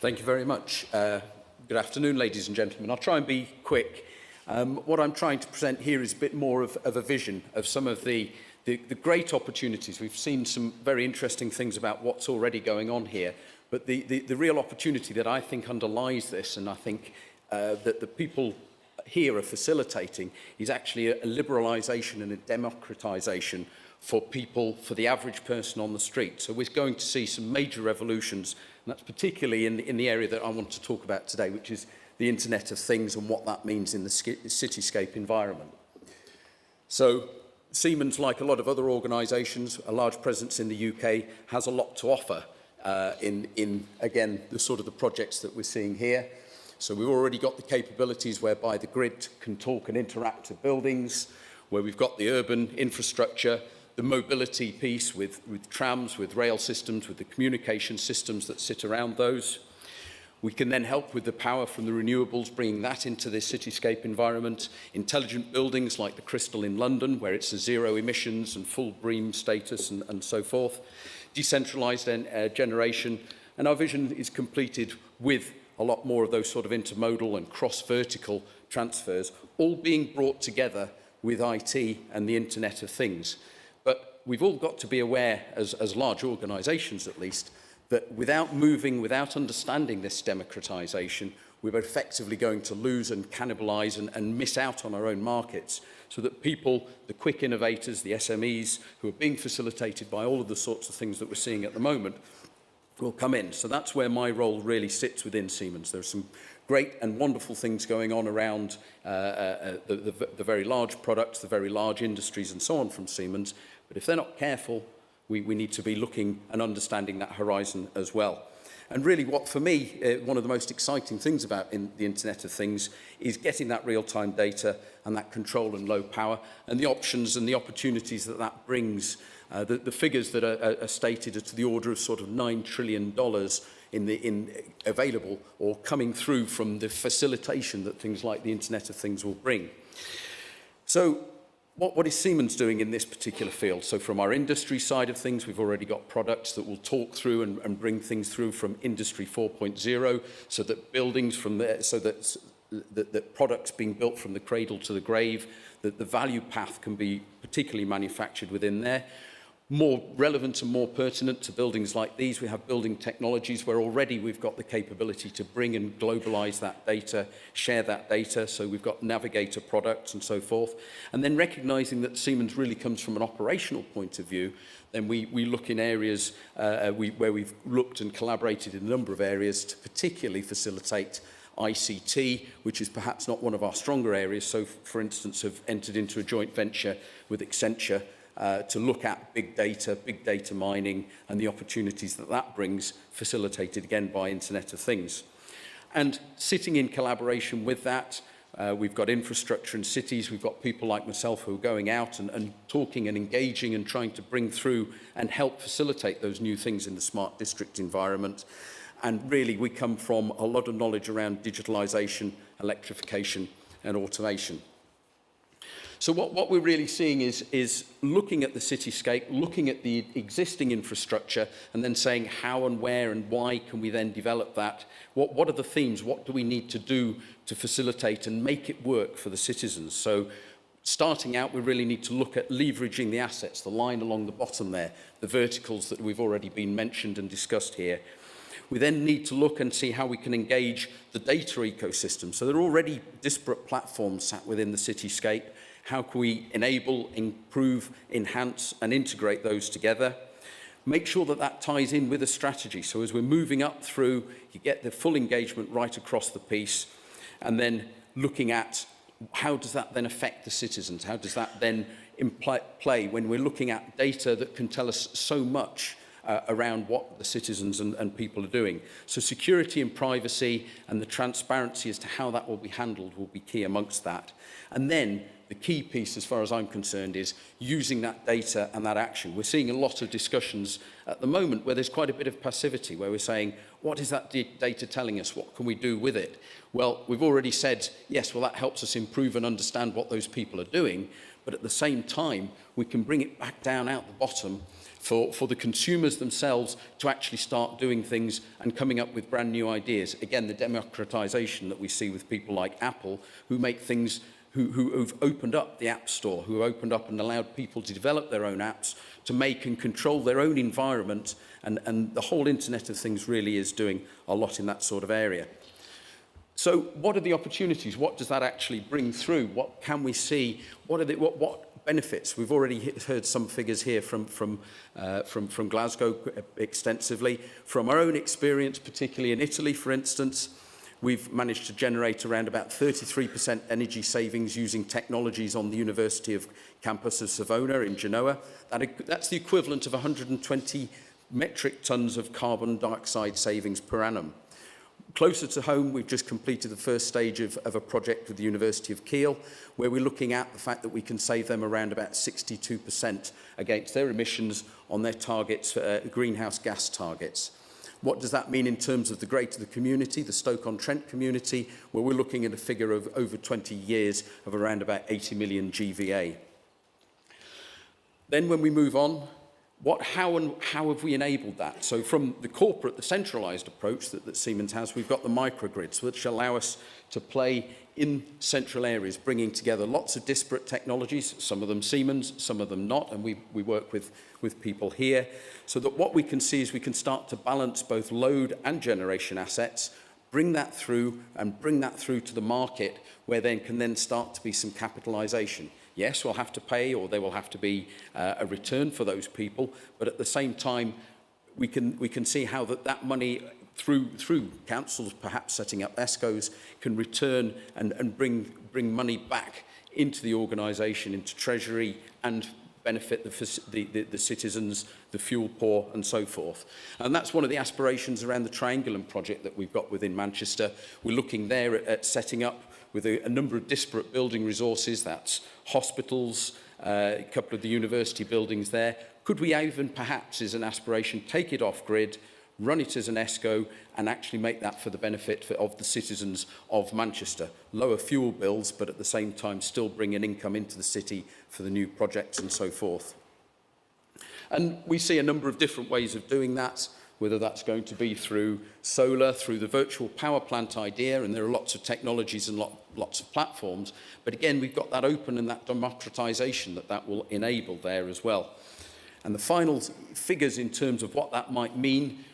Thank you very much. Good afternoon, ladies and gentlemen. I'll try and be quick. What I'm trying to present here is a bit more of a vision of some of the great opportunities. We've seen some very interesting things about what's already going on here, but the real opportunity that I think underlies this, and I think that the people here are facilitating, is actually a liberalisation and a democratisation for people, for the average person on the street. So we're going to see some major revolutions, and that's particularly in the area that I want to talk about today, which is the Internet of Things and what that means in the cityscape environment. So Siemens, like a lot of other organisations, a large presence in the UK, has a lot to offer in again, the sort of the projects that we're seeing here. So we've already got the capabilities whereby the grid can talk and interact with buildings, where we've got the urban infrastructure, the mobility piece with trams, with rail systems, with the communication systems that sit around those. We can then help with the power from the renewables, bringing that into the cityscape environment. Intelligent buildings like the Crystal in London, where it's a zero emissions and full BREEAM status and so forth. Decentralised generation. And our vision is completed with a lot more of those sort of intermodal and cross-vertical transfers, all being brought together with IT and the Internet of Things. But we've all got to be aware, as large organisations at least, that without moving, without understanding this democratisation, we're effectively going to lose and cannibalise and miss out on our own markets, so that people, the quick innovators, the SMEs, who are being facilitated by all of the sorts of things that we're seeing at the moment, will come in. So that's where my role really sits within Siemens. There's some great and wonderful things going on around the very large products, the very large industries and so on from Siemens. But if they're not careful, we need to be looking and understanding that horizon as well. And really what, for me, one of the most exciting things about the Internet of Things is getting that real-time data and that control and low power, and the options and the opportunities that that brings. The figures that are stated are to the order of sort of $9 trillion available or coming through from the facilitation that things like the Internet of Things will bring. So what is Siemens doing in this particular field? So from our industry side of things, we've already got products that will talk through and bring things through from Industry 4.0, so that buildings from there, so that products being built from the cradle to the grave, that the value path can be particularly manufactured within there. More relevant and more pertinent to buildings like these, we have building technologies where already we've got the capability to bring and globalise that data, share that data, so we've got navigator products and so forth. And then recognising that Siemens really comes from an operational point of view, then we look in areas where we've looked and collaborated in a number of areas to particularly facilitate ICT, which is perhaps not one of our stronger areas. So, for instance, have entered into a joint venture with Accenture to look at big data mining and the opportunities that that brings, facilitated again by Internet of Things. And sitting in collaboration with that, we've got infrastructure in cities, we've got people like myself who are going out and talking and engaging and trying to bring through and help facilitate those new things in the smart district environment. And really we come from a lot of knowledge around digitalisation, electrification and automation. So what we're really seeing is looking at the cityscape, looking at the existing infrastructure, and then saying how and where and why can we then develop that? What are the themes? What do we need to do to facilitate and make it work for the citizens? So starting out, we really need to look at leveraging the assets, the line along the bottom there, the verticals that we've already been mentioned and discussed here. We then need to look and see how we can engage the data ecosystem. So there are already disparate platforms sat within the cityscape. How can we enable, improve, enhance and integrate those together? Make sure that that ties in with a strategy. So as we're moving up through, you get the full engagement right across the piece, and then looking at how does that then affect the citizens? How does that then play when we're looking at data that can tell us so much around what the citizens and people are doing. So security and privacy and the transparency as to how that will be handled will be key amongst that. And then the key piece, as far as I'm concerned, is using that data and that action. We're seeing a lot of discussions at the moment where there's quite a bit of passivity, where we're saying, what is that data telling us? What can we do with it? Well, we've already said, yes, well, that helps us improve and understand what those people are doing. but at the same time, we can bring it back down out the bottom for the consumers themselves to actually start doing things and coming up with brand new ideas. Again, the democratization that we see with people like Apple, who make things, who've opened up the App Store, who opened up and allowed people to develop their own apps, to make and control their own environment, and the whole Internet of Things really is doing a lot in that sort of area. So what are the opportunities? What does that actually bring through? What can we see? What benefits? We've already heard some figures here from Glasgow extensively. From our own experience, particularly in Italy, for instance, we've managed to generate around about 33% energy savings using technologies on the University of campus of Savona in Genoa. That's the equivalent of 120 metric tons of carbon dioxide savings per annum. Closer to home, we've just completed the first stage of a project with the University of Kiel, where we're looking at the fact that we can save them around about 62% against their emissions on their targets, greenhouse gas targets. What does that mean in terms of the greater the community, the Stoke-on-Trent community, where we're looking at a figure of over 20 years of around about 80 million GVA. Then when we move on, how have we enabled that? So from the corporate, the centralised approach that Siemens has, we've got the microgrids, which allow us to play in central areas, bringing together lots of disparate technologies, some of them Siemens, some of them not, and we work with people here, so that what we can see is we can start to balance both load and generation assets, bring that through to the market, where then can start to be some capitalisation. Yes, we'll have to pay, or there will have to be a return for those people, but at the same time, we can see how that money through councils perhaps setting up ESCOs can return and bring money back into the organisation, into Treasury, and benefit the citizens, the fuel poor, and so forth. And that's one of the aspirations around the Triangulum project that we've got within Manchester. We're looking there at setting up with a number of disparate building resources. That's hospitals, a couple of the university buildings there. Could we even perhaps, as an aspiration, take it off-grid, run it as an ESCO, and actually make that for the benefit of the citizens of Manchester? Lower fuel bills, but at the same time still bring an income into the city for the new projects and so forth. And we see a number of different ways of doing that, whether that's going to be through solar, through the virtual power plant idea, and there are lots of technologies and lots of platforms. But again, we've got that open and that democratization that will enable there as well. And the final figures in terms of what that might mean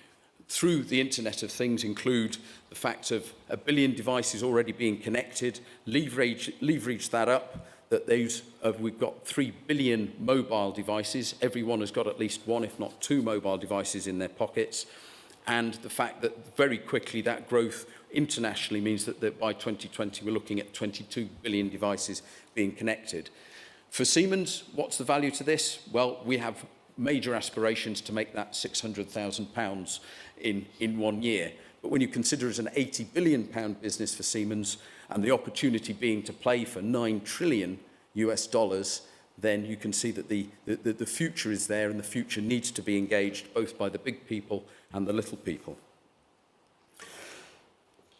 through the Internet of Things include the fact of 1 billion devices already being connected, leverage that up, that we've got 3 billion mobile devices. Everyone has got at least one, if not two, mobile devices in their pockets. And the fact that very quickly that growth internationally means that by 2020 we're looking at 22 billion devices being connected. For Siemens, what's the value to this? Well, we have major aspirations to make that £600,000 in 1 year. But when you consider it's an £80 billion business for Siemens, and the opportunity being to play for $9 trillion US dollars, then you can see that the future is there, and the future needs to be engaged both by the big people and the little people.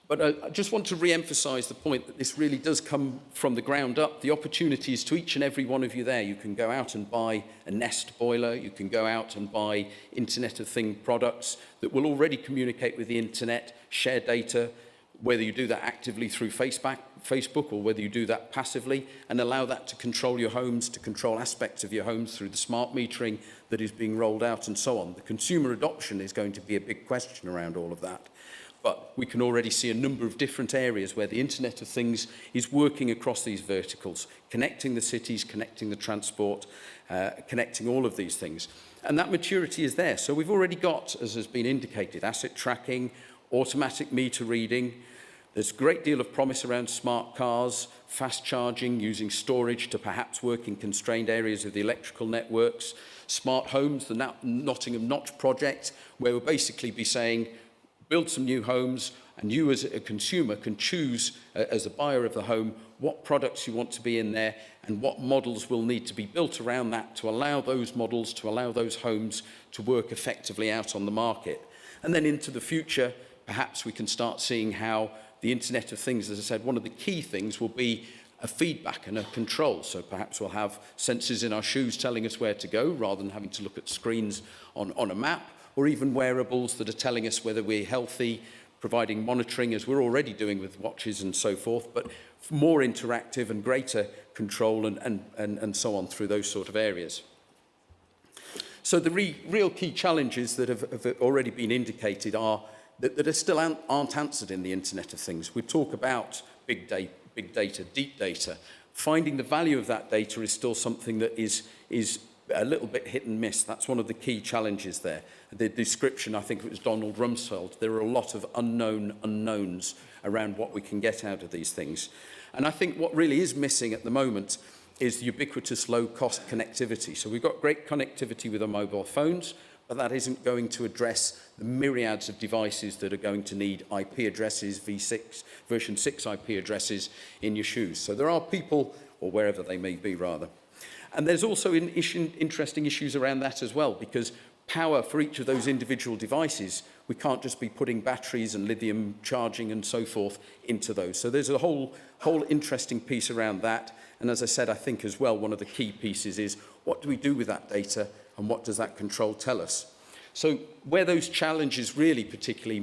But I just want to re-emphasize the point that this really does come from the ground up. The opportunities to each and every one of you there. You can go out and buy a Nest boiler. You can go out and buy Internet of Things products that will already communicate with the Internet, share data, whether you do that actively through Facebook or whether you do that passively, and allow that to control your homes, to control aspects of your homes through the smart metering that is being rolled out and so on. The consumer adoption is going to be a big question around all of that. But we can already see a number of different areas where the Internet of Things is working across these verticals, connecting the cities, connecting the transport, connecting all of these things. And that maturity is there. So we've already got, as has been indicated, asset tracking, automatic meter reading. There's a great deal of promise around smart cars, fast charging, using storage to perhaps work in constrained areas of the electrical networks, smart homes, the Nottingham Notch project, where we'll basically be saying, build some new homes, and you as a consumer can choose, as a buyer of the home, what products you want to be in there and what models will need to be built around that to allow those models, to allow those homes to work effectively out on the market. And then into the future, perhaps we can start seeing how the Internet of Things, as I said, one of the key things will be a feedback and a control. So perhaps we'll have sensors in our shoes telling us where to go rather than having to look at screens on a map, or even wearables that are telling us whether we're healthy, providing monitoring as we're already doing with watches and so forth, but more interactive and greater control and so on through those sort of areas. So the real key challenges that have already been indicated are that are still aren't answered in the Internet of Things. We talk about big data, deep data. Finding the value of that data is still something that is a little bit hit and miss. That's one of the key challenges there. The description, I think it was Donald Rumsfeld, there are a lot of unknowns around what we can get out of these things. And I think what really is missing at the moment is ubiquitous low-cost connectivity. So we've got great connectivity with our mobile phones, but that isn't going to address the myriads of devices that are going to need IP addresses, version 6 IP addresses in your shoes. So there are people, or wherever they may be rather. And there's also interesting issues around that as well, because power for each of those individual devices, we can't just be putting batteries and lithium charging and so forth into those. So there's a whole interesting piece around that. And as I said, I think as well, one of the key pieces is what do we do with that data and what does that control tell us? So where those challenges really particularly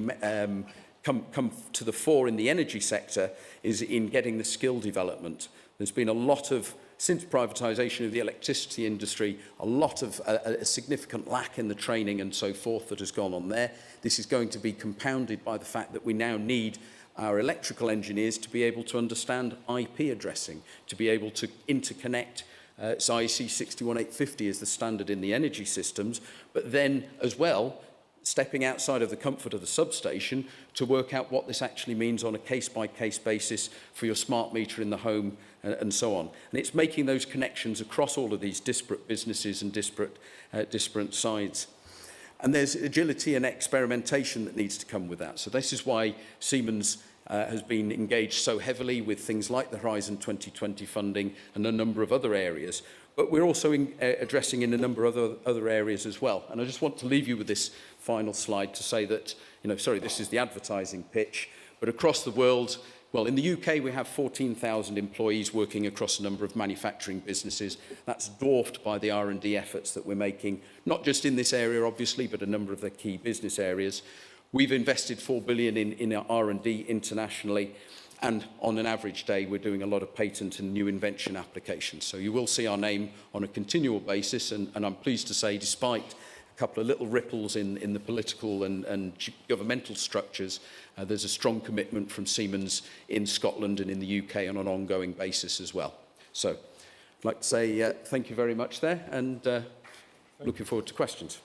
come to the fore in the energy sector is in getting the skill development. There's been a lot of, since privatisation of the electricity industry, a significant lack in the training and so forth that has gone on there. This is going to be compounded by the fact that we now need our electrical engineers to be able to understand IP addressing, to be able to interconnect. It's IEC 61850 is the standard in the energy systems, but then as well, stepping outside of the comfort of the substation to work out what this actually means on a case-by-case basis for your smart meter in the home and so on. And it's making those connections across all of these disparate businesses and disparate sides. And there's agility and experimentation that needs to come with that. So this is why Siemens has been engaged so heavily with things like the Horizon 2020 funding and a number of other areas. But we're also addressing in a number of other areas as well. And I just want to leave you with this final slide to say that, this is the advertising pitch, but across the world, well, in the UK, we have 14,000 employees working across a number of manufacturing businesses. That's dwarfed by the R&D efforts that we're making, not just in this area, obviously, but a number of the key business areas. We've invested 4 billion in R&D internationally, and on an average day, we're doing a lot of patent and new invention applications. So you will see our name on a continual basis, and I'm pleased to say, despite a couple of little ripples in the political and governmental structures, there's a strong commitment from Siemens in Scotland and in the UK on an ongoing basis as well. So I'd like to say thank you very much there, and looking forward to questions.